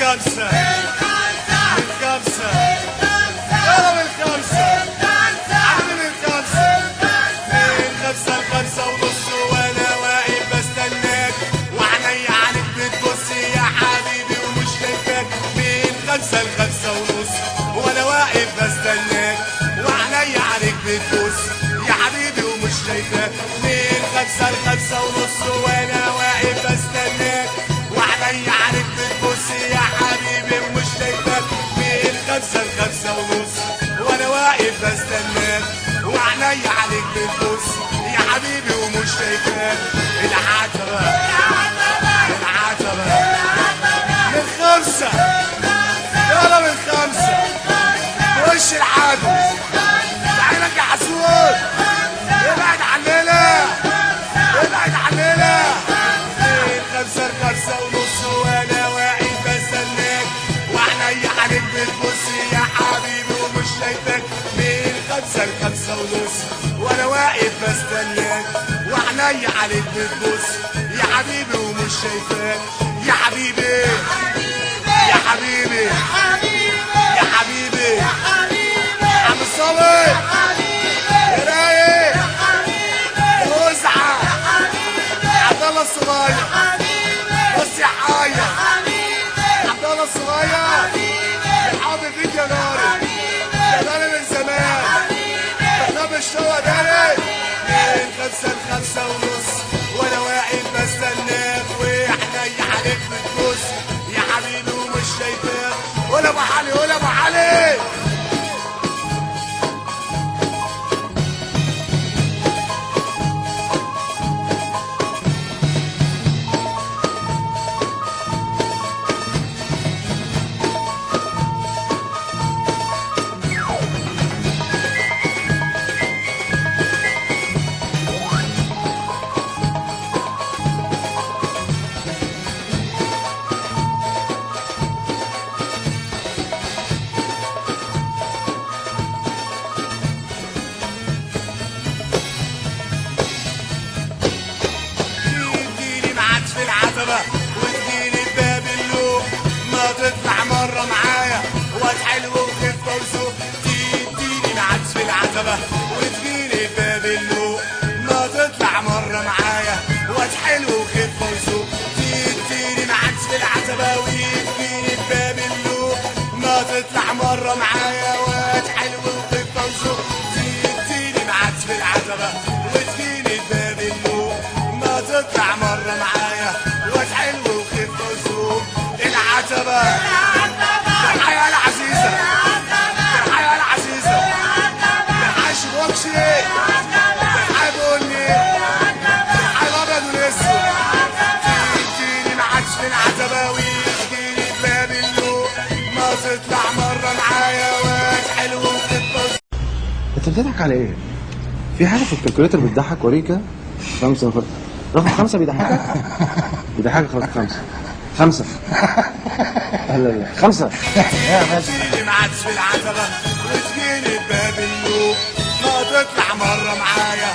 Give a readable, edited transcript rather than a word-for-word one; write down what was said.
الخمسة الخمسة يلا من الخمسة عامل من الخمسة من خمسة لخمسة ونص وانا واقف بستناك وعيني عليك بتبص يا حبيبي ومش شايفاك من خمسة لخمسة ونص وانا واقف بستناك وعيني عليك بتبص يا حبيبي ومش شايفاك من خمسة لخمسة ونص وانا واقف بستناك وعيني عليك بتبص يا حبيبي ومش شايفاك من خمسة لخمسة ونص وانا واقف بستناك وعيني عليك بتبص يا حبيبي ومش شايفاك العتبة العتبة من خمسة يلا من خمسة وش العتبة عينك يا حسود ابعد عننا ابعد عننا من خمسة لخمسة ونص وانا واقف بستناك وعيني عليك بتبص يا حبيبي ومش شايفاك من خمسة لخمسة ونص وانا واقف بستناك وعيني عليك بتبص يا حبيبي ومش شايفاك يا حبيبي يا حبيبي يا حبيبي يا عم صابر يا رايق يا وزعة عبد الله الصغير بص يا حاية عبد الله الصغير الحاضر فيك يا ناري يا ناري من زمان احنا الشوا داري من خمسة لخمسة ونص وانا واقف بستناك وعيني عليك بتبص يا حبيبي ومش شايفاك ولا ابو علي ولا ابو علي وتجيلي باب اللوم ما تطلع مرة معايا واد حلو وخفة وذوق تديني معاكس في العتبة وتجيلي باب اللوم ما تطلع مرة معايا واد حلو وخفة وذوق تديني معاكس في العتبة وتجيلي باب اللوم ما تطلع مرة معايا واد حلو وخفة وذوق تديني معاكس في العتبة وتجيلي باب اللوم ما تطلع مرة معايا واد حلو وخفة وذوق العتبة الحياة العزيزة الحياة العزيزة الحياة شبوكشي الحياة بني الحياة الأبيض والأسود تديني معاكش في العتبة وتجيلي باب اللوم ما تطلع مرة معايا واد حلو وخفة وذوق. انت بتضحك على ايه؟ في حاجة في الكالكوليتر بتضحك وريكا؟ خمسة رقم خمسة بيضحكك؟ بيضحكك رقم خمسة خمسة لا لا خمسة يا باشا تجيلي معاكش في العتبة وتجيلي باب اللوم ما تطلع مرة معايا